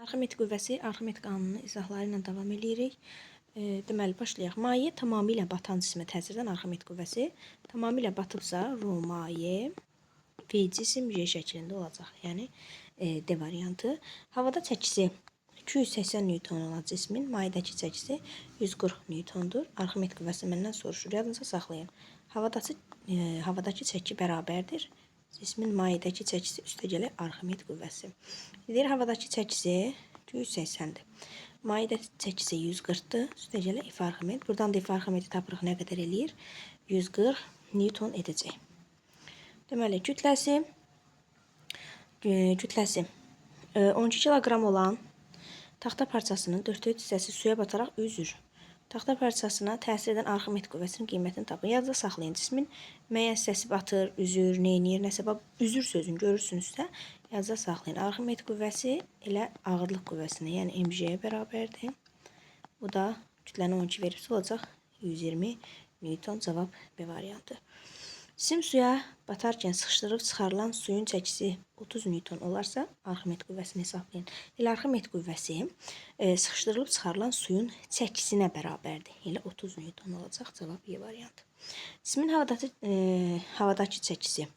Arximed qüvvəsi, Arximed qanunun izahları ilə davam edirik. Deməli, başlayaq. Maye tamamilə batan cismə təsirdən Arximed qüvvəsi tamamilə batıbsa, Ru maye V cisim J şəklində olacaq. Yəni, D variantı. Havada çəkisi 280 Newton olan cismin mayedəki çəkisi 140 Newtondur. Arximed qüvvəsi məndən soruşur. Yadınıza saxlayın. Havadakı çəki bərabərdir. Cismin mayedəki çəkisi üstə gələ Arximed qüvvəsi. Deyir, havadakı çəkisi 280-dir. Mayedəki çəkisi 140-dır. Üstə gələ F Arximed. Buradan da F Arximedi tapırıq nə qədər eləyir? 140 Newton edəcək. Deməli, kütləsi 12 kiloqram olan taxta parçasının 4/3 hissəsi suya bataraq üzür. Taxta parçasına təsir edən Arximed qüvvəsinin qiymətini tapın. Yadda saxlayın. Cismin müəyyən hissəsi batır, üzür, neynir, nəsə üzür sözünü görürsünüzsə, yadda saxlayın. Arximed qüvvəsi elə ağırlıq qüvvəsinə, yəni mg-yə bərabərdir. Bu da kütləni 12 veribsə olacaq 120 Newton. Cavab B variantı. Cisim suya batarkən sıxışdırıb çıxarılan suyun çəkisi 30 Newton olarsa, Arximed qüvvəsini hesablayın. Elə Arximed qüvvəsi sıxışdırılıb çıxarılan suyun çəkisinə bərabərdir. Elə 30 Newton olacaq. Cavab Y variantı. Cismin havadakı çəkisi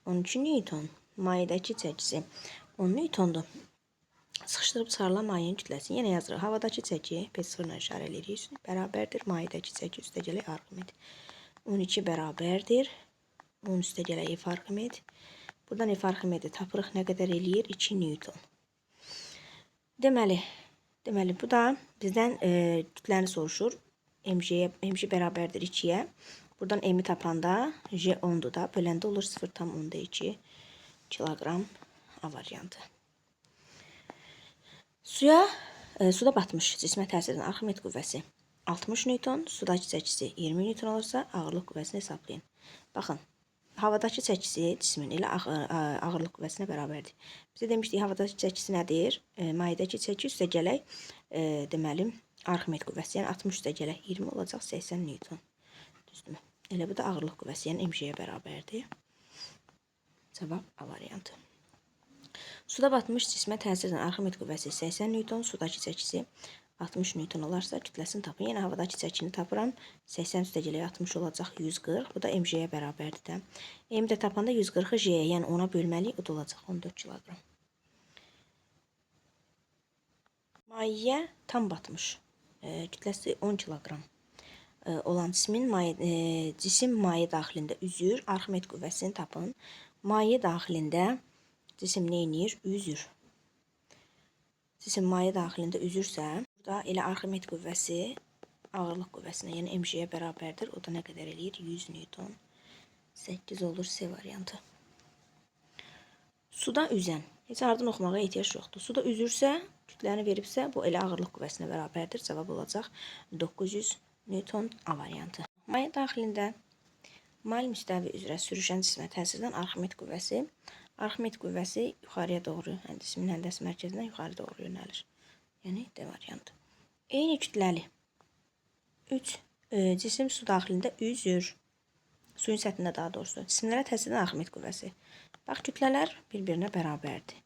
12 Newton, mayedəki çəkisi 10 Newtondur. Sıxışdırıb çıxarılan mayenin kütləsi. Yenə yazırıq. Havadakı çəki P0 ilə işarə edirik. Bərabərdir. Mayedəki çəki üstə gələk Arximed. 12 bərabərdir. 10 üstə gələk F Arximed. Buradan F Arximedi tapırıq nə qədər eləyir? 2 Newton. Deməli, bu da bizdən kütləni soruşur. mg bərabərdir 2-yə. Buradan m-i tapanda J 10-dur da. Böləndə olur 0,2 kiloqram A variantı. Suda batmış cismə təsir edən Arximed qüvvəsi 60 Newton, sudakı çəkisi 20 Newton olursa, ağırlıq qüvvəsini hesablayın. Baxın, havadakı çəkisi cismin elə ağırlıq qüvvəsinə bərabərdir. Bizə demişdik, havadakı çəkisi nədir? Mayedəki çəki üstə gələk, deməli, Arximed qüvvəsi, yəni 60 üstə gələk 20 olacaq 80 Newton. Düzdürmü? Elə bu da ağırlıq qüvvəsi, yəni mg-yə bərabərdir. Cavab A variantı. Suda batmış cismə təsir edən Arximed qüvvəsi 80 Newton, sudakı çəkisi 60 Newton olarsa, kütləsini tapın. Yəni, havadakı çəkini tapıram. 80 üstə gələk 60 olacaq 140. Bu da mg-yə bərabərdir də. M də tapanda 140-ı j-yə, yəni ona bölməliyik. O da olacaq 14 kiloqram. Mayeyə tam batmış. Kütləsi 10 kiloqram olan cisim maye daxilində üzür. Arximed qüvvəsini tapın. Maye daxilində cisim neynir? Üzür. Cisim maye daxilində üzürsə, burada elə Arximed qüvvəsi ağırlıq qüvvəsinə, yəni mg-yə bərabərdir. O da nə qədər eləyir? 100 Newton. 8 olur C variantı. Suda üzən. Heç ardın oxumağa ehtiyac yoxdur. Suda üzürsə, kütləni veribsə, bu elə ağırlıq qüvvəsinə bərabərdir. Cavab olacaq 900 Newton A variantı. Maye daxilində mayl müstəvi üzrə sürüşən cismə təsirdən Arximed qüvvəsi. Arximed qüvvəsi yuxarıya doğru, yəni cismin həndəsi mərkəzindən yuxarı doğru yönəlir. Yəni D variantı. Eyni kütləli 3 cisim su daxilində üzür. Suyun səthində daha doğrusu. Cisimlərə təsir edən Arximed qüvvəsi. Bax, kütlələr bir-birinə bərabərdir.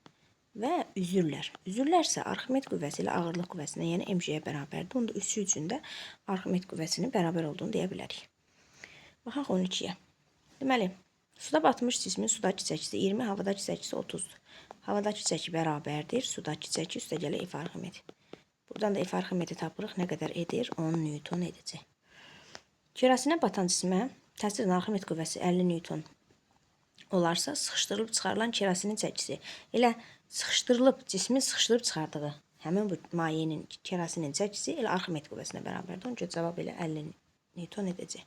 Və üzürlər. Üzürlərsə Arximed qüvvəsi ilə ağırlıq qüvvəsinə, yəni mg-yə bərabərdir. Onda üssü üçün də Arximed qüvvəsinin bərabər olduğunu deyə bilərik. Baxaq 12-yə. Deməli, suda batmış cismin sudakı çəkisi 20, havadakı çəkisi 30-dur. Havadakı çəki bərabərdir. Sudakı çəki üstə gələ F Arximedi. Buradan da F Arximedi tapırıq. Nə qədər edir? 10 Newton edəcək. Kürəsinə batan cismə təsir edən Arximed qüvvəsi 50 Newton olarsa, sıxışdırılıb çıxarılan kürəsinin çəkisi. Elə cismin sıxışdırıb çıxardığı həmin bu mayenin kürəsinin çəkisi elə Arximed qüvvəsinə bərabərdir. Onun üçün cavab elə 50 Newton edəcək.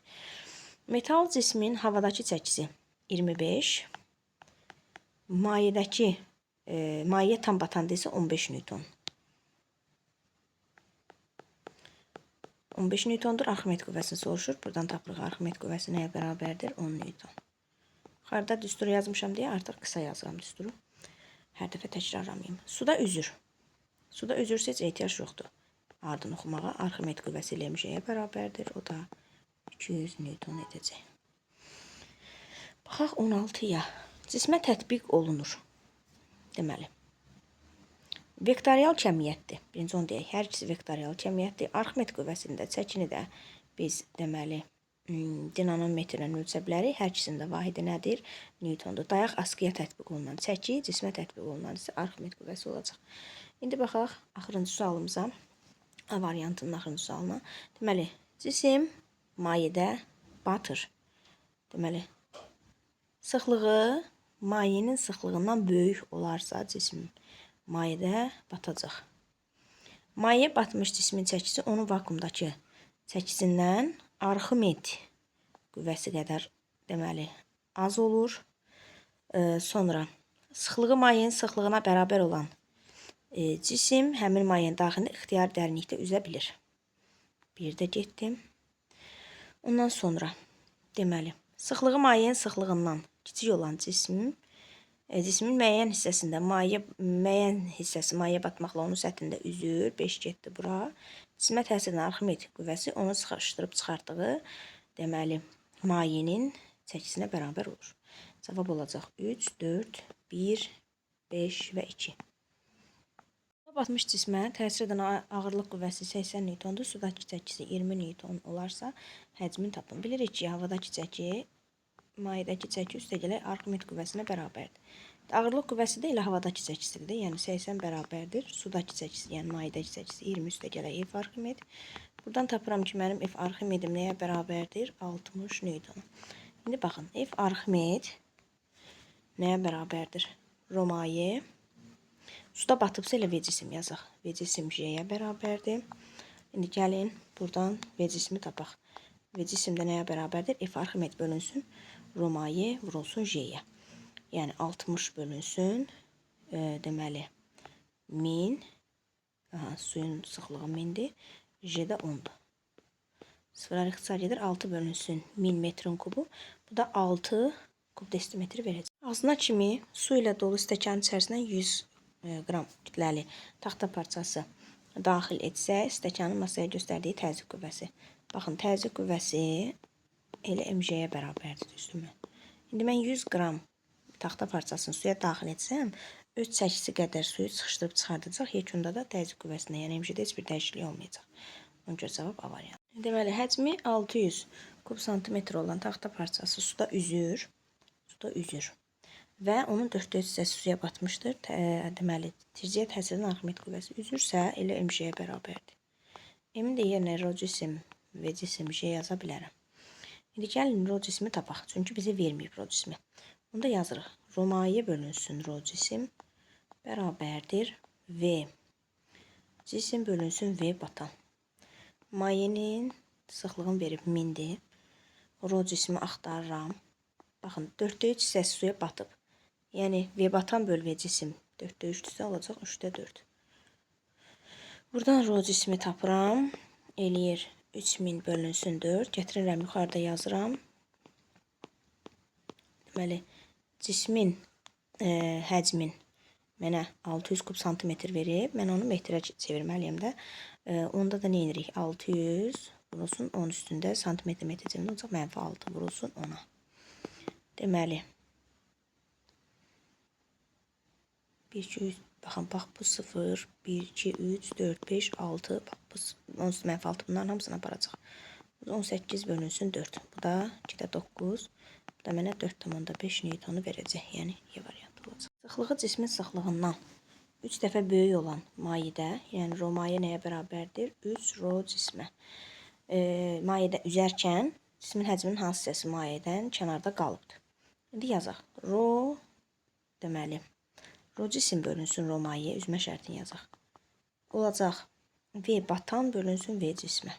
Metal cismin havadakı çəkisi 25, mayeyə tam batanda isə 15 Newton. 15 Newtondur. Arximed qüvvəsini soruşur. Buradan tapırıq Arximed qüvvəsi nəyə bərabərdir? 10 Newton. Yuxarıda düsturu yazmışam deyə artıq qısa yazıram düsturu. Hər dəfə təkrarlamayım. Suda üzür. Suda üzürsə heç ehtiyac yoxdur. Ardın oxumağa. Arximed qüvvəsi ilə mg-yə bərabərdir. O da 200 Newton edəcək. Baxaq 16-ya. Cismə tətbiq olunur. Deməli, Vektorial cəmiyyətdir. Birinci onu deyək. Hər ikisi vektorial cəmiyyətdir. Arximed qüvvəsində çəkini də biz deməli dinamometrlə ölçə bilərik. Hər ikisinin də vahidi nədir? Newtondur. Dayaq askıya tətbiq olunan çəki, cismə tətbiq olunan isə Arximed qüvvəsi olacaq. İndi baxaq axırıncı sualımıza. A variantının axırıncı sualına. Deməli, cisim mayedə batır. Deməli, sıxlığı mayenin sıxlığından böyük olarsa cisim mayedə batacaq. Maye batmış cismin çəkisi onun vakuumdakı çəkisindən Arximed qüvvəsi qədər deməli az olur. Sonra sıxlığı mayenin sıxlığına bərabər olan cisim həmin mayenin daxilində ixtiyari dərinlikdə üzə bilir. Bir də getdim. Ondan sonra deməli sıxlığı mayenin sıxlığından kiçik olan cismin müəyyən hissəsində müəyyən hissəsi maye batmaqla onun səthində üzür. 5 getdi bura. Cismə təsir edən Arximed qüvvəsi onu sıxışdırıb çıxartdığı deməli mayenin çəkisinə bərabər olur. Cavab olacaq 3, 4, 1, 5 və 2. Batmış cismə təsir edən ağırlıq qüvvəsi 80 Newtondur. Sudakı çəkisi 20 Newton olarsa həcmin tapın. Bilirik ki, havadakı çəki mayedəki çəki üstəgələ Arximed qüvvəsinə bərabərdir. Ağırlıq qüvvəsi də elə havadakı çəkisidir. Yəni 80 bərabərdir. Sudakı çəkisi, yəni mayedəki çəkisi 20 üstəgələ F Arximed. Buradan tapıram ki, mənim F Arximedim nəyə bərabərdir? 60 Newton. İndi baxın, F Arximed nəyə bərabərdir? Romaye. Suda batıbsa elə V cisim yazaq. V cisim J-yə bərabərdir. İndi gəlin buradan V cisimi tapaq. V cisim də nəyə bərabərdir? F Arximed bölünsün Romaye vurulsun J-yə. Yəni 60 bölünsün deməli 1000. Suyun sıxlığı 1000-dir. J də 10-dur. Sıfırlar ixtisar gedir. 6 bölünsün 1000 metrin kubu. Bu da 6 kub desimetri verəcək. Ağzına kimi su ilə dolu stəkanın içərisindən 100 qram kütləli taxta parçası daxil etsək, stəkanın masaya göstərdiyi təzyiq qüvvəsi. Baxın, təzyiq qüvvəsi elə MJ-yə bərabərdir, düzdürmü? İndi mən 100 qram taxta parçasını suya daxil etsəm, öz çəkisi qədər suyu sıxışdırıb çıxardacaq. Yekunda da təzyiq qüvvəsində, yəni MJ-də heç bir dəyişiklik olmayacaq. Ona görə cavab A variantı. Deməli, həcmi 600 kub santimetr olan taxta parçası suda üzür. Və onun 4/4 hissəsi suya batmışdır. Deməli, tirciyə təsir edən Arximed qüvvəsi üzürsə, elə MJ-yə bərabərdir. M-in də yerinə rho cisim və cisim J yaza bilərəm. İndi gəlin rho cisimi tapaq. Çünki bizə verməyib rho cisimi. Onda yazırıq. Romaye bölünsün rho cisim bərabərdir V cisim bölünsün V batan. Mayenin sıxlığını verib 1000-dir. Rho cisimi axtarıram. Baxın, 4/3 hissəsi suya batıb. Yəni, V batan böl V cisim 4/3 olacaq, 3/4. Buradan rho cisimi tapıram. Eləyir 3000 bölünsün 4. Gətirirəm, yuxarıda yazıram. Deməli, cismin həcmin mənə 600 kub santimetr verib. Mən onu metrə çevirməliyəm də. Onda da nə edirik? 600 vurulsun 10 üstündə santimetr metr cəmdə olacaq. -6 vurulsun 10-a. Deməli, 1, 2, 3, baxın, bax bu 0, 1, 2, 3, 4, 5, 6, bax bu 10 -6 bunların hamısını aparacaq. 18 bölünsün 4. Bu da 2-də 9. Bu da mənə 4,5 Newtonu verəcək. Yəni, E variantı olacaq. Sıxlığı cismin sıxlığından 3 dəfə böyük olan mayedə, yəni rho maye nəyə bərabərdir? 3 rho cismə. Mayedə üzərkən cismin həcminin hansı hissəsi mayədən kənarda qalıbdır? İndi yazaq. Rho, deməli, rho cisim bölünsün rho maye, üzmə şərtini yazaq. Olacaq. V batan bölünsün V cismə.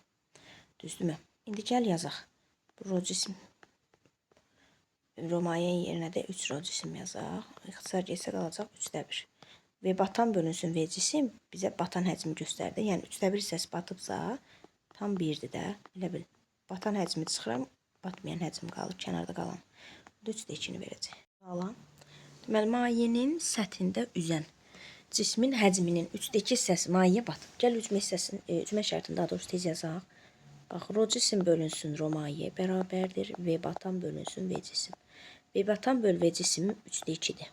Düzdürmü? İndi gəl yazaq. Rho cisim. Rho mayenin yerinə də 3 rho cisim yazaq. İxtisar getsə qalacaq 3/1. V batan bölünsün V cisim bizə batan həcmi göstərdi. Yəni 3/1 hissəsi batıbsa tam 1-dir də. Elə bil. Batan həcmi çıxıram, batmayan həcm qalır, kənarda qalan. Bu da 3/2-ni verəcək. Alan. Deməli, mayenin səthində üzən cismin həcminin 3/2 hissəsi mayeyə batıb. Gəl üzmə şərtini daha doğrusu tez yazaq. Bax, rho cisim bölünsün rho maye bərabərdir. V batan bölünsün V cisim. V batan böl V cisim 3/2-dir.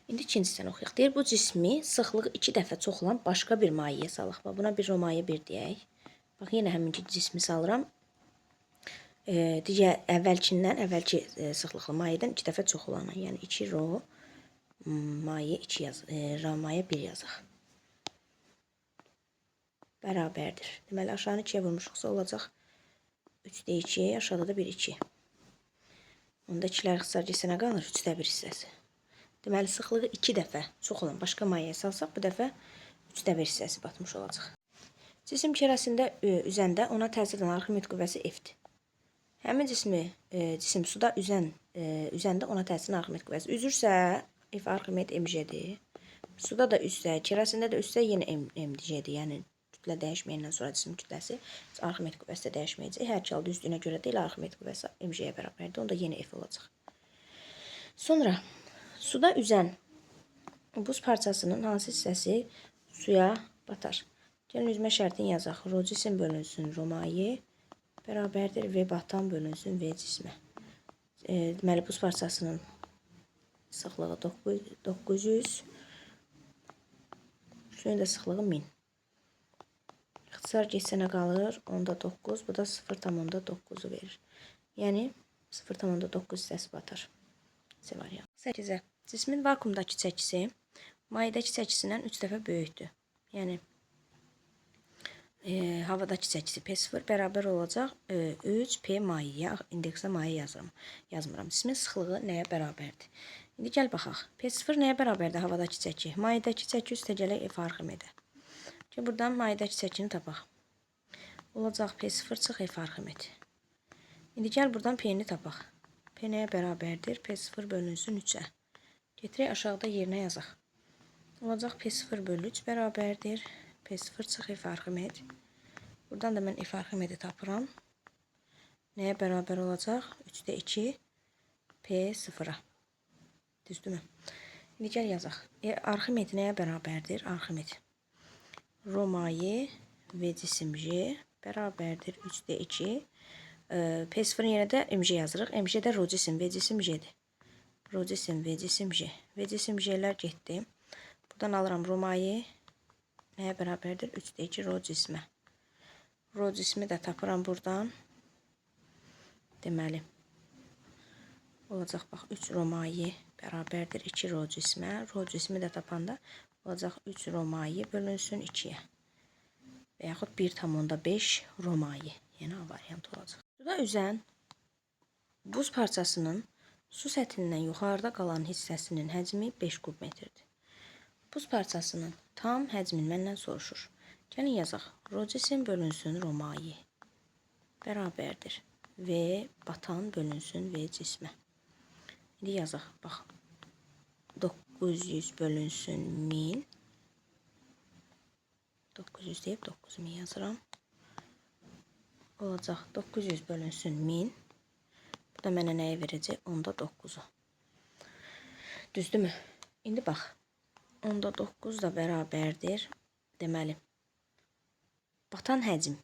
İndi ikincisindən oxuyaq. Deyir, bu cismi sıxlığı 2 dəfə çox olan başqa bir mayeyə salaq. Buna bir romaye 1 deyək. Bax, yenə həminki cismi salıram. Digər əvvəlki sıxlıqlı mayədən 2 dəfə çox olana. Yəni 2 romaye 2 romaye 1 yazaq. Bərabərdir. Deməli, aşağını 2-yə vurmuşuqsa olacaq 3-də 2, aşağıda da 1, 2. Onda 2-lər ixtisarca nə qalır? 3-də 1 hissəsi. Deməli, sıxlığı 2 dəfə çox olan başqa mayeyə salsaq, bu dəfə 3-də 1 hissəsi batmış olacaq. Cisim kərəsində üzəndə ona təsir edən Arximed qüvvəsi F-dir. Həmin cisim suda üzəndə ona təsir edən Arximed qüvvəsi. Üzürsə, F Arximed mg'dir. Suda da üzsə, kərəsində də üzsə yenə mg'dir. Yəni, kütlə dəyişməyindən sonra cisim kütləsi Arximed qüvvəsi də dəyişməyəcək. Hər iki halda üzdüyünə görə deyil, Arximed qüvvəsi mg'yə bərabərdir. Onda yenə F olacaq. Sonra suda üzən buz parçasının hansı hissəsi suya batar? Gəlin üzmə şərtini yazaq. Rho cisim bölünsün romaye bərabərdir V batan bölünsün V cismə. Deməli, buz parçasının sıxlığı 900, suyun da sıxlığı 1000. İxtisar getsə nə qalır? 10-da 9, bu da 0,9'u verir. Yəni 0,9 hissəsi batar. C variantı. 8-ə. Cismin vakuumdakı çəkisi mayedəki çəkisindən 3 dəfə böyükdür. Yəni havadakı çəkisi P0 bərabər olacaq 3P mayeyə, indeksə maye yazmıram. Cismin sıxlığı nəyə bərabərdir? İndi gəl baxaq. P0 nəyə bərabərdir havadakı çəki? Mayedəki çəki üstə gələk F Arximedə. Buradan mayedəki çəkini tapaq. Olacaq P0 çıx F Arximed. İndi gəl buradan P-ni tapaq. P nəyə bərabərdir? P0 bölünsün 3-ə. Getirək aşağıda yerinə yazaq. Olacaq P0 bölü 3 bərabərdir. P0 çıx F Arximed. Buradan da mən F Arximedi tapıram. Nəyə bərabər olacaq? 3-də 2 P0-a. Düzdürmü? İndi gəl yazaq. Arximed nəyə bərabərdir? Arximed. Romaye V cisim J bərabərdir 3-də 2. P0-ın yerine də mg yazırıq. Mg də rho cisim V cisim J'dir. Rho cisim V cisim J. V cisim J'lər getdi. Buradan alıram romaye nəyə bərabərdir? 3-də 2 rho cismə. Rho cismi də tapıram buradan. Deməli, olacaq bax 3 romaye bərabərdir 2 rho cismə. Rho cismi də tapanda olacaq 3 romaye bölünsün 2-yə. Və yaxud 1,5 romaye. Yəni A variantı olacaq. Suda üzən buz parçasının su səthindən yuxarıda qalan hissəsinin həcmi 5 kub metrdir. Buz parçasının tam həcmin məndən soruşur. Gəlin yazaq. Rho cisim bölünsün romaye bərabərdir V batan bölünsün V cismə. İndi yazaq. Bax. 900 bölünsün 1000. 900 deyib 9000 yazıram. Olacaq 900 bölünsün 1000. Bu da mənə nəyə verəcək? 10-da 9'u. Düzdürmü? İndi bax. 10-da 9 da bərabərdir. Deməli, batan həcm.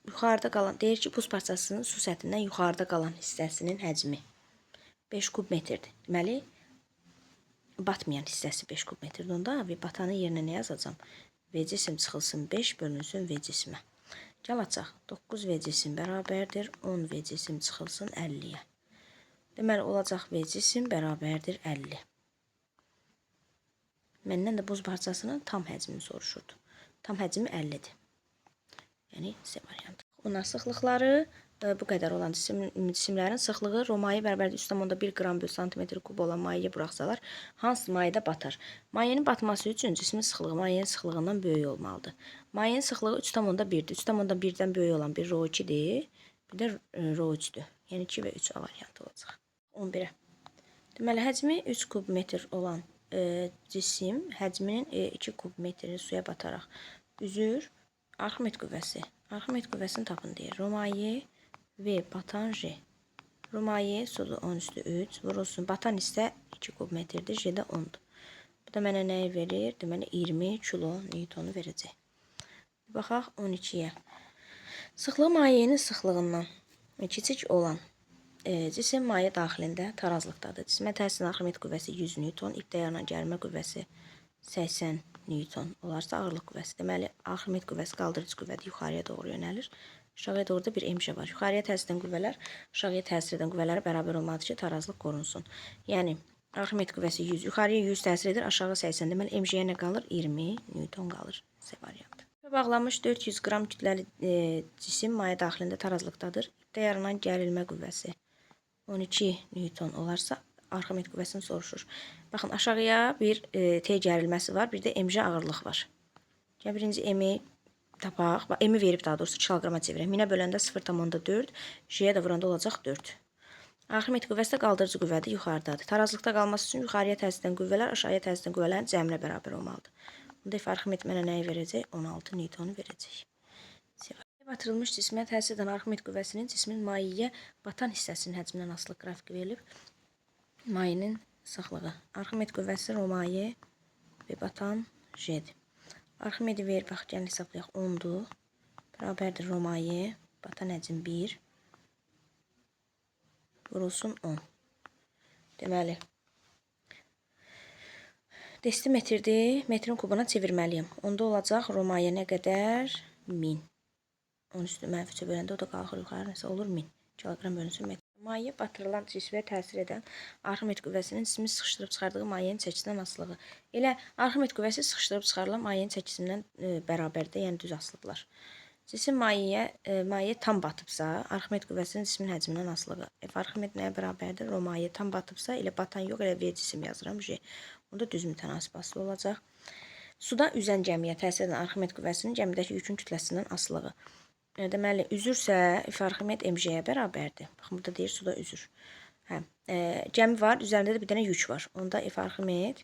Yuxarıda qalan, deyir ki, buz parçasının su səthindən yuxarıda qalan hissəsinin həcmi 5 kub metrdir. Deməli, batmayan hissəsi 5 kub metrdir. Onda və batanın yerinə nə yazacağım? V cisim çıxılsın 5 bölünsün V cismə. Gəl açaq. 9 V cisim bərabərdir 10 V cisim çıxılsın 50-yə. Deməli, olacaq V cisim bərabərdir 50. Məndən də buz parçasının tam həcmini soruşurdu. Tam həcmi 50'dir. Yəni, C variantı. Onlar sıxlıqları bu qədər olan cisimlərin sıxlığı romaye bərabərdir 3,1 qram bölü santimetr kub olan mayeyə buraxsalar, hansı mayedə batar? Mayenin batması üçün cismin sıxlığı mayenin sıxlığından böyük olmalıdır. Mayenin sıxlığı 3,1'dir. 3,1'dən böyük olan bir rho 2'dir, bir də rho 3'dür. Yəni 2 və 3 A variantı olacaq. 11'ə. Deməli, həcmi 3 kub metr olan cisim həcminin 2 kub metrini suya bataraq üzür. Arximed qüvvəsi. Arximed qüvvəsini tapın deyir. Romaye V batan J. Romaye suda 10^3 vurulsun. Batan isə 2 kub metrdir. J də 10'dur. Bu da mənə nəyi verir? Deməli 20 kilo newtonu verəcək. Baxaq 12'yə. Sıxlığı mayenin sıxlığından kiçik olan Cisim maye daxilində tarazlıqdadır. Cisimə təsir edən arximetrik qüvvəsi 100 Newton, ipdə yaranan gərilmə qüvvəsi 80 Newton olarsa ağırlıq qüvvəsi. Deməli, arximetrik qüvvəsi qaldırıcı qüvvədir, yuxarıya doğru yönəlir. Aşağıya doğru da bir MJ var. Yuxarıya təsir edən qüvvələr aşağıya təsir edən qüvvələrə bərabər olmalıdır ki, tarazlıq qorunsun. Yəni, arximetrik qüvvəsi 100, yuxarıya 100 təsir edir, aşağı 80. Deməli, MJ-yə nə qalır? 20 Newton qalır. C variantı. Bağlanmış 400 qram kütləli cisim maye daxilində tarazlıqdadır. İpdə yaranan gərilmə qüvvəsi 12 Newton olarsa arximetrik qüvvəsini soruşur. Baxın, aşağıya bir T gərilməsi var, bir də MJ ağırlıq var. Gəl birinci M-i tapaq. M-i verib daha doğrusu kiloqrama çevirək. 1000-ə böləndə 0,4, J-yə də vuranda olacaq 4. Arximetrik qüvvəsi də qaldırıcı qüvvədir, yuxarıdadır. Tarazlıqda qalması üçün yuxarıya təsir edən qüvvələr aşağıya təsir edən qüvvələrin cəminə bərabər olmalıdır. Bunda arximetr mənə nəyi verəcək? 16 Newtonu verəcək. Batırılmış cismə təsir edən arximetrik qüvvəsinin cismin mayeyə batan hissəsinin həcmindən asılı qrafiki verilib. Mayenin sıxlığı. Arximetrik qüvvəsi Rho-maye və batan J-dir. Arximedi ver, bax, gəlin hesablayaq. 10-dur. Bərabərdir Rho-maye, batan həcm 1. Vurulsun 10. Deməli, desimetrdir, metrin kubuna çevirməliyim. Onda olacaq Rho-maye nə qədər? 1000. 10 üstü mənfi böləndə o da qalxır yuxarı, nəsə olur 1000 kiloqram bölünsün metr. Maye batırılan cismə təsir edən arximetrik qüvvəsinin cismi sıxışdırıb çıxardığı mayenin çəkisindən asılığı. Elə arximetrik qüvvəsi sıxışdırıb çıxarılan mayenin çəkisindən bərabərdir, yəni düz asılıdırlar. Cisim maye tam batıbsa, arximetrik qüvvəsinin cismin həcmindən asılığı. Arximet nəyə bərabərdir? Rho-maye tam batıbsa, elə batan yox, elə V cisim yazıram. Onda düz mütənasib asılı olacaq. Suda üzən gəmiyə təsir edən arximetrik qüvvəsinin gəmidəki yükün kütləsindən asılığı. Deməli, üzürsə, arximet MJ-yə bərabərdir. Baxın, burada deyir, suda üzür. Gəmi var, üzərində də bir dənə yük var. Onda arximet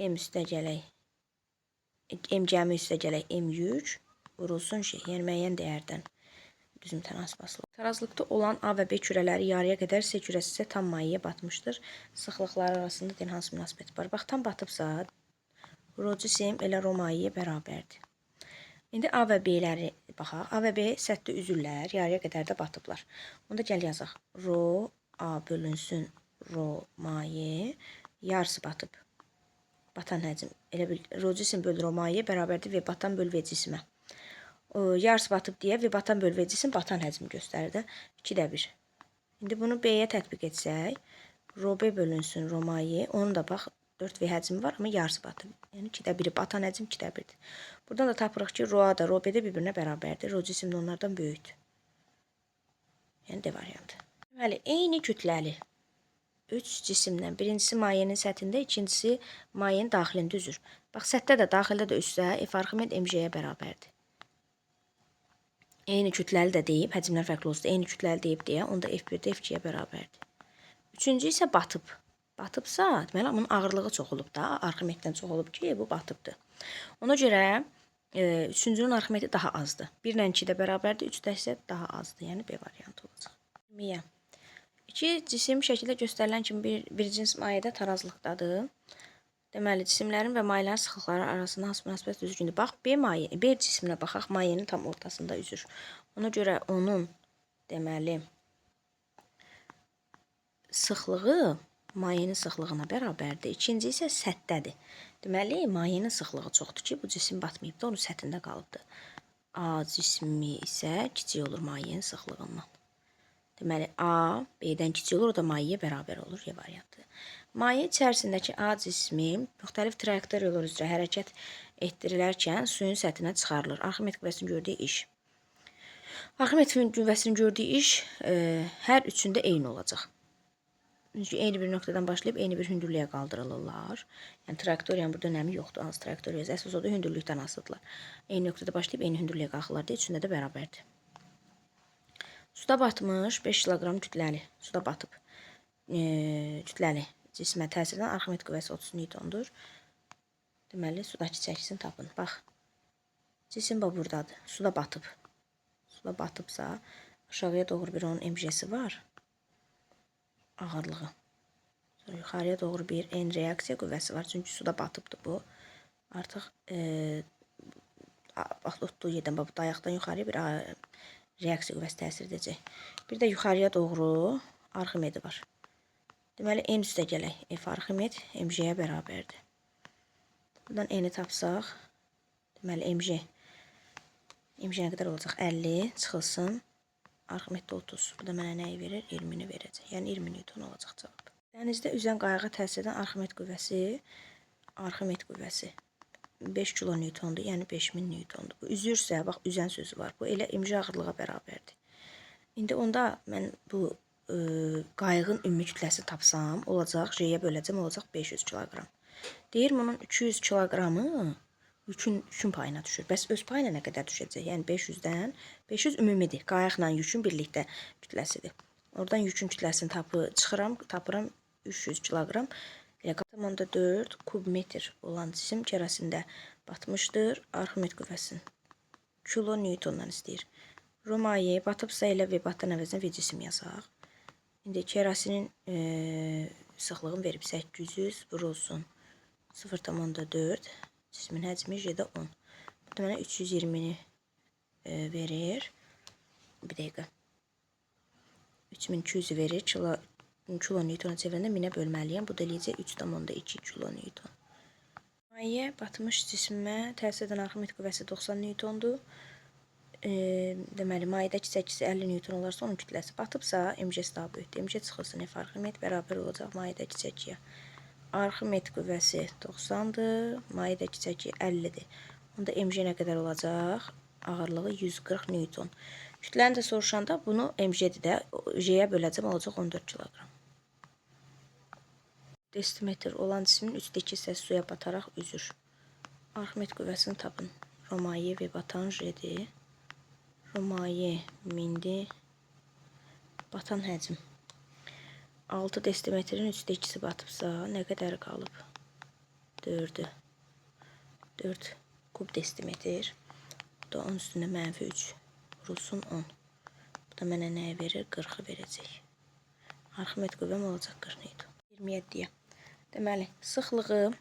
M üstə gələk, M gəmi üstə gələk, M yük vurulsun J, yəni müəyyən dəyərdən düz mütənasib asılı. Tarazlıqda olan A və B kürələri yarıya qədər, C kürəsi isə tam mayeyə batmışdır. Sıxlıqları arasında deyil, hansı münasibət var? Bax, tam batıbsa, Rho cisim elə Rho-mayeyə bərabərdir. İndi A və B-ləri baxaq. A və B səthdə üzürlər, yarıya qədər də batıblar. Onda gəl yazaq. Rho A bölünsün Rho-maye, yarısı batıb. Batan həcm. Elə bil, Rho cisim bölü Rho-maye bərabərdir V batan bölü V cisimə. Yarısı batıb deyə V batan bölü V cisim batan həcmi göstərir də. 2-də 1. İndi bunu B-yə tətbiq etsək, Rho B bölünsün Rho-maye, onun da bax, 4V həcmi var, amma yarısı batıb. Yəni 2-də 1-i batan həcm 2-də 1-dir. Buradan da tapırıq ki, Rho A da Rho B də bir-birinə bərabərdir. Rho cisim də onlardan böyükdür. Yəni D variantı. Deməli, eyni kütləli 3 cisimdən birincisi mayenin səthində, ikincisi mayenin daxilində üzür. Bax, səthdə də, daxildə də üzsə, arximet MJ-yə bərabərdir. Eyni kütləli də deyib, həcmlər fərqli olsa, eyni kütləli deyib deyə, onda F1-də F2-yə bərabərdir. Üçüncü isə batıb. Batıbsa, deməli, onun ağırlığı çox olub da, arximetdən çox olub ki, bu batıbdır. Ona görə üçüncünün arximeti daha azdır. 1 ilə 2 də bərabərdir, 3 də isə daha azdır. Yəni B variantı olacaq. 2 cisim şəkildə göstərilən kimi bir cins mayedə tarazlıqdadır. Deməli, cisimlərin və mayələrin sıxlıqları arasında hansı münasibət düzgündür? Bax, B cisminə baxaq, mayenin tam ortasında üzür. Ona görə onun, deməli, sıxlığı mayenin sıxlığına bərabərdir. İkinci isə səthdədir. Deməli, mayenin sıxlığı çoxdur ki, bu cisim batmayıb da, onun səthində qalıbdır. A cismi isə kiçik olur mayenin sıxlığından. Deməli, A B-dən kiçik olur, o da mayeyə bərabər olur. Y variantı. Maye içərisindəki A cismi müxtəlif trayektoriyalar üzrə hərəkət etdirilərkən suyun səthinə çıxarılır. Arximetrik qüvvəsinin gördüyü iş. Arximetrik qüvvəsinin gördüyü iş hər üçündə eyni olacaq. Eyni bir nöqtədən başlayıb eyni bir hündürlüyə qaldırılırlar. Yəni, trayektoriyanın burada önəmi yoxdur. Hansı trayektoriya? Əsas o da hündürlükdən asılıdırlar. Eyni nöqtədə başlayıb eyni hündürlüyə qalxırlar deyə üçündə də bərabərdir. Suda batmış 5 kiloqram kütləli. Suda batıb. Kütləli cismə təsir edən arximetrik qüvvəsi 30 Newtondur. Deməli, sudakı çəkisini tapın. Bax, cisim buradadır. Suda batıb. Suda batıbsa, aşağıya doğru bir onun MJ-si var. Ağırlığı. Sonra yuxarıya doğru bir N reaksiya qüvvəsi var. Çünki suda batıbdır bu. Artıq tutduğu yerdən, bu dayaqdan yuxarıya bir reaksiya qüvvəsi təsir edəcək. Bir də yuxarıya doğru Arximedi var. Deməli, n üstə gələk. F Arximed mg-yə bərabərdir. Buradan n-i tapsaq, deməli, mg nə qədər olacaq? 50 çıxılsın. Arximeddə 30. Bu da mənə nəyi verir? 20-ni verəcək. Yəni 20 Newton olacaq cavab. Dənizdə üzən qayığa təsir edən Arximed qüvvəsi 5 kilonewtondur, yəni 5000 newtondur. Bu üzürsə, bax, üzən sözü var. Bu elə mg ağırlığa bərabərdir. İndi onda mən bu qayığın ümumi kütləsi tapsam, olacaq, J-yə böləcəm, olacaq 500 kiloqram. Deyir, bunun 200 kiloqramı yükün payına düşür. Bəs öz payına nə qədər düşəcək? Yəni 500-dən, 500 ümumidir. Qayıqla yükün birlikdə kütləsidir. Oradan yükün kütləsini tapıram 300 kiloqram. 4 kubmetr olan cisim kerasində batmışdır. Arximed qüvvəsini kilo newtondan istəyir. Romaye batıbsa elə və batdan əvəzinə V cisim yazaq. İndi kerasinin sıxlığını verib 800 vurulsun 0,4. Cismin həcmi J-də 10. Burada mənə 320-ni verir. Bir dəqiqə. 3200 verir. Kilo newtona çevirəndə 1000-ə bölməliyəm. Bu da eləyəcək 3,2 kilo newton. Maye batmış cismə təsir edən Arximed qüvvəsi 90 newtondur. Deməli, mayedəki çəkisi 50 newton olarsa onun kütləsi batıbsa, mg-si daha böyükdür. Mg çıxılsın F Arximed bərabər olacaq mayedəki çəkiyə. Arximed qüvvəsi 90-dır, mayedəki çəki 50-dir. Onda mg nə qədər olacaq? Ağırlığı 140 newton. Kütləni də soruşanda bunu mg-dir də J-yə böləcəm, olacaq 14 kiloqram. Desimetr olan cismin 3/2 hissəsi suya bataraq üzür. Arximed qüvvəsini tapın. Romaye və batan J-dir. Romaye mindi. Batan həcm. 6 desimetrin 3/2-si batıbsa nə qədər qalıb? 4-ü. 4 kub desimetr. Bu da 10 üstünə -3 vurulsun 10. Bu da mənə nəyə verir? 40-ı verəcək. Arximed qüvvəm olacaq 40 newton. 27-yə. Deməli, sıxlığı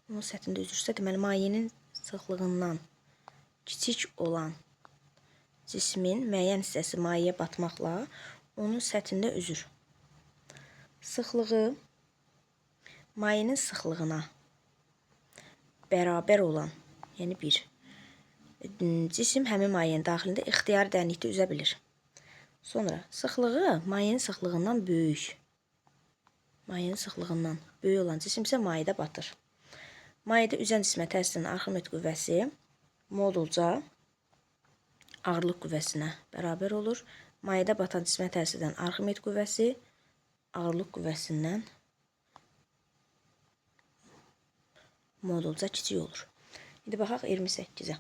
bunun səthində üzürsə, deməli, mayenin sıxlığından kiçik olan cismin müəyyən hissəsi mayeyə batmaqla onun səthində üzür. Sıxlığı mayenin sıxlığına bərabər olan, yəni 1. Cisim həmin mayenin daxilində ixtiyari dərinlikdə üzə bilir. Sonra sıxlığı mayenin sıxlığından böyük. Mayenin sıxlığından böyük olan cisim isə mayedə batır. Mayedə üzən cismə təsir edən Arximed qüvvəsi modulca ağırlıq qüvvəsinə bərabər olur. Mayedə batan cismə təsir edən Arximed qüvvəsi ağırlıq qüvvəsindən modulca kiçik olur. İndi baxaq 28-ə.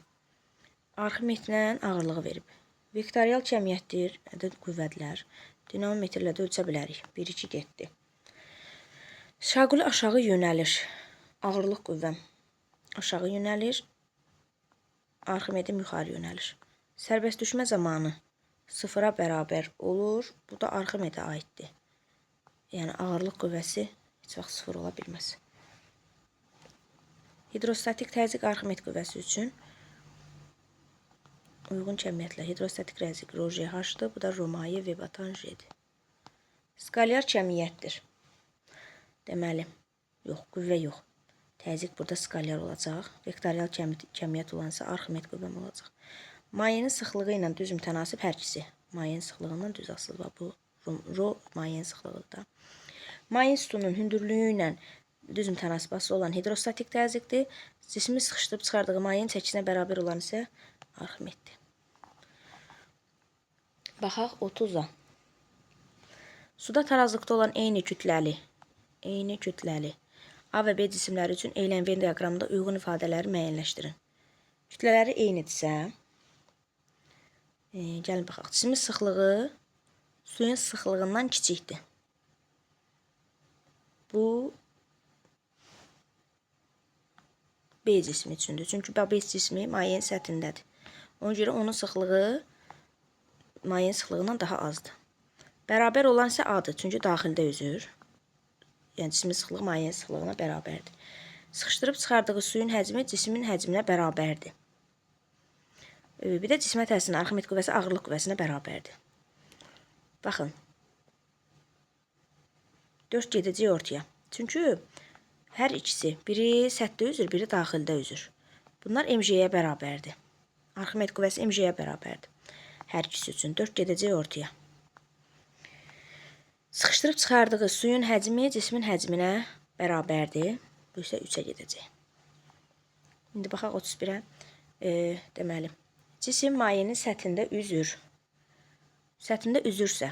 Arximedlə ağırlığı verib. Vektorial cəmiyyətdir, ədəd qüvvədlər. Dinamometrlə də ölçə bilərik. 1-2 getdi. Şaquli aşağı yönəlir. Ağırlıq qüvvəm aşağı yönəlir. Arximedim yuxarı yönəlir. Sərbəst düşmə zamanı 0-a bərabər olur. Bu da Arximedə aiddir. Yəni ağırlıq qüvvəsi heç vaxt 0 ola bilməz. Hidrostatik təzyiq Arximed qüvvəsi üçün uyğun cəmiyyətlə hidrostatik təzyiq ρ/h-dır. Bu da Romaye və batan J-dir. Skalyar cəmiyyətdir. Deməli, yox, qüvvə yox. Təzyiq burada skalyar olacaq. Vektorial cəmiyyət olansa Arximed qüvvəm olacaq. Mayenin sıxlığı ilə düz mütənasib hər ikisi. Mayenin sıxlığından düz asılı var. Bu rho mayenin sıxlığıdır da. Mayenin sütunun hündürlüyü ilə düz mütənasib asılı olan hidrostatik təzyiqdir. Cismi sıxışdırıb çıxardığı mayenin çəkisinə bərabər olan isə Arximeddir. Baxaq 30-a. Suda tarazlıqda olan eyni kütləli A və B cisimləri üçün eylən Venn diaqramında uyğun ifadələri müəyyənləşdirin. Kütlələri eynidirsə, gəlin baxaq. Cismin sıxlığı suyun sıxlığından kiçikdir. Bu B cismi üçündür. Çünki B cismi mayenin səthindədir. Ona görə onun sıxlığı mayenin sıxlığından daha azdır. Bərabər olan isə A-dır. Çünki daxildə üzür. Yəni cismin sıxlığı mayenin sıxlığına bərabərdir. Sıxışdırıb çıxardığı suyun həcmi cismin həcminə bərabərdir. Bir də cismə təsir edən Arximed qüvvəsi ağırlıq qüvvəsinə bərabərdir. Baxın. 4 gedəcək ortaya. Çünki hər ikisi, biri səthdə üzür, biri daxildə üzür. Bunlar MJ-yə bərabərdir. Arximed qüvvəsi MJ-yə bərabərdir. Hər ikisi üçün 4 gedəcək ortaya. Sıxışdırıb çıxardığı suyun həcmi cismin həcminə bərabərdir. Bu isə 3-ə gedəcək. İndi baxaq 31-ə. Deməli, cisim mayenin səthində üzür. Səthində üzürsə,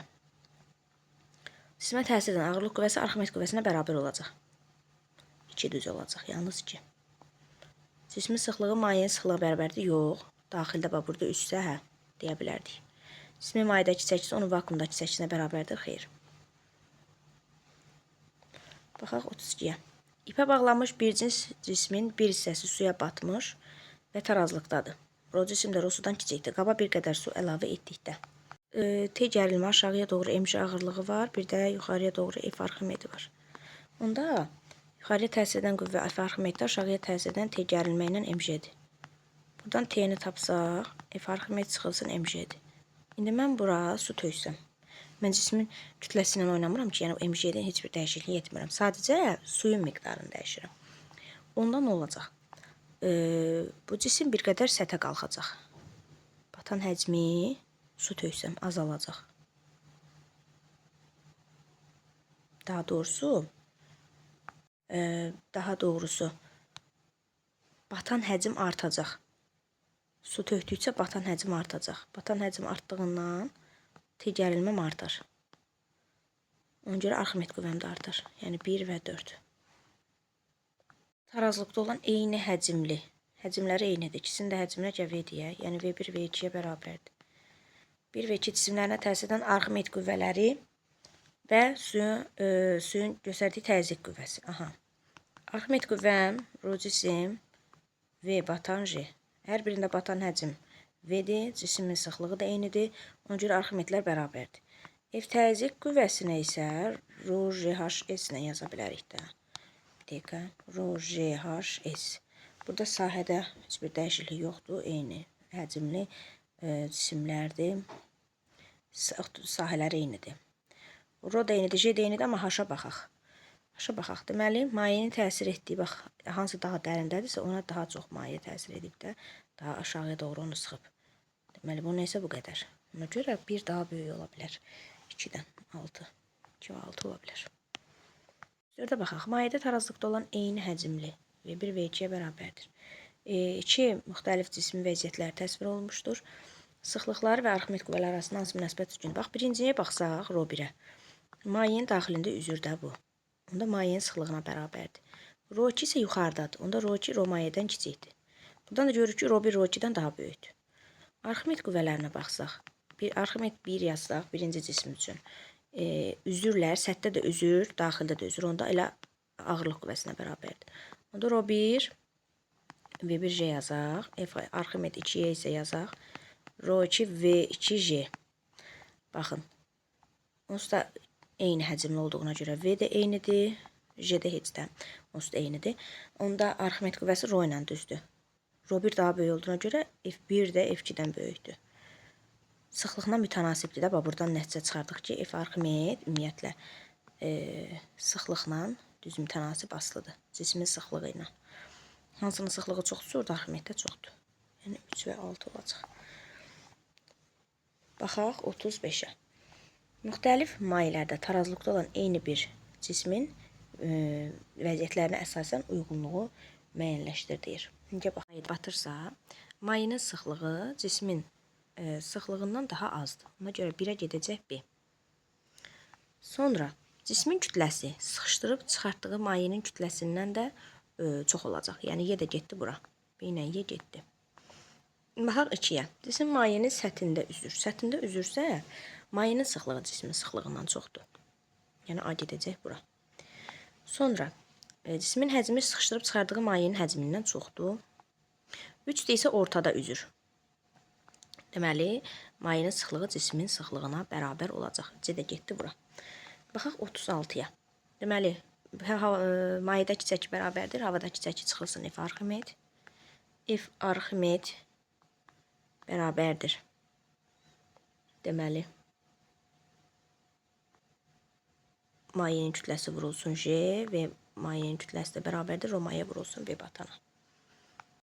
cisimə təsir edən ağırlıq qüvvəsi Arximed qüvvəsinə bərabər olacaq. 2 düz olacaq, yalnız 2. Cismin sıxlığı mayenin sıxlığı bərabərdir? Yox. Daxildə bax burada üstsə, hə, deyə bilərdik. Cismin mayedəki çəkisi onun vakuumdakı çəkisinə bərabərdir? Xeyr. Baxaq 32-yə. İpə bağlanmış bir cins cismin bir hissəsi suya batmış və tarazlıqdadır. Ro cisim də sudan kiçikdir. Qaba bir qədər su əlavə etdikdə. T gərilmə aşağıya doğru MJ ağırlığı var. Bir də yuxarıya doğru F Arximedi var. Onda yuxarıya təsir edən qüvvə F Arximeddə, aşağıya təsir edən T gərilmə ilə MJ-dir. Buradan T-ni tapsaq, F Arximed çıxılsın MJ-dir. İndi mən bura su töksəm. Mən cismin kütləsi ilə oynamıram ki, yəni MJ-dən heç bir dəyişiklik etmirəm. Sadəcə suyun miqdarını dəyişirəm. Onda nə olacaq? Bu cisim bir qədər səthə qalxacaq. Batan həcmi su töksəm azalacaq. Daha doğrusu batan həcm artacaq. Su tökdükcə batan həcm artacaq. Batan həcm artdığından T gərilməm artar. Ona görə Arximed qüvvəm də artar. Yəni 1 və 4. Tarazlıqda olan eyni həcmli. Həcmləri eynidir. İkisinin də həcminə V deyək. Yəni V1 V2-yə bərabərdir. 1 və 2 cisimlərinə təsir edən Arximed qüvvələri və suyun göstərdiyi təzyiq qüvvəsi. Arximed qüvvəm, Ro cisim, V batan J. Hər birində batan həcm V-dir, cismin sıxlığı da eynidir. Ona görə Arximedlər bərabərdir. F təzyiq qüvvəsinə isə Ro JHS ilə yaza bilərik də. Dəqiqə, Ro JHS. Burada sahədə heç bir dəyişiklik yoxdur, eyni həcmli cisimlərdir. Sahələri eynidir. Ro da eynidir, J da eynidir, amma H-a baxaq. H-a baxaq. Deməli, mayenin təsir etdiyi, bax, hansı daha dərindədirsə, ona daha çox maye təsir edib də, daha aşağıya doğru onu sıxıb. Deməli, bu neysə bu qədər. Ona görə 1 daha böyük ola bilər. 2-dən 6. 2 və 6 ola bilər. 4-ə baxaq. Mayedə tarazlıqda olan eyni həcmli V1 və 2-yə bərabərdir. 2 müxtəlif cismi vəziyyətləri təsvir olunmuşdur. Sıxlıqları və Arximed qüvvələri arasında hansı münasibət düzgündür? Bax, birinciyə baxsaq, Ro 1-ə. Mayenin daxilində üzür də bu. Onda mayenin sıxlığına bərabərdir. Ro 2 isə yuxarıdadır. Onda Ro 2 Ro mayədən kiçikdir. Buradan da görürük ki, Ro 1 Ro 2-dən daha böyükdür. Arximed qüvvələrinə baxsaq, Arximed 1 yazsaq, birinci cisim üçün. Üzürlər, səthdə də üzür, daxildə də üzür. Onda elə ağırlıq qüvvəsinə bərabərdir. Onda Ro 1, V1J yazaq, Arximed 2-yə isə yazaq, Ro 2, V2J. Baxın, onsuz da eyni həcmli olduğuna görə V də eynidir, J də heç də, onsuz da eynidir. Onda Arximed qüvvəsi Ro ilə düzdür. Ro 1 daha böyük olduğuna görə F1 də F2-dən böyükdür. Sıxlıqla mütənasibdir də. Buradan nəticə çıxardıq ki, F Arximed ümumiyyətlə sıxlıqla düz mütənasib asılıdır. Cismin sıxlığı ilə. Hansının sıxlığı çoxdursa, orada Arximeddə çoxdur. Yəni 3 və 6 olacaq. Baxaq 35-ə. Müxtəlif mayelərdə tarazlıqda olan eyni bir cismin vəziyyətlərinə əsasən uyğunluğu müəyyənləşdir deyir. İndi baxaq, batırsa, mayenin sıxlığı cismin sıxlığından daha azdır. Ona görə 1-ə gedəcək B. Sonra cismin kütləsi sıxışdırıb çıxartdığı mayenin kütləsindən də çox olacaq. Yəni Y də getdi bura. B ilə Y getdi. Baxaq 2-yə. Cisim mayenin səthində üzür. Səthində üzürsə, mayenin sıxlığı cismin sıxlığından çoxdur. Yəni A gedəcək bura. Sonra cismin həcmi sıxışdırıb çıxardığı mayenin həcmindən çoxdur. 3-də isə ortada üzür. Deməli, mayenin sıxlığı cismin sıxlığına bərabər olacaq. C də getdi bura. Baxaq 36-ya. Deməli, mayedəki çəki bərabərdir. Havadakı çəki çıxılsın F Arximed. F Arximed bərabərdir. Deməli, mayenin kütləsi vurulsun J və mayenin kütləsi də bərabərdir Romaya vurulsun V batana.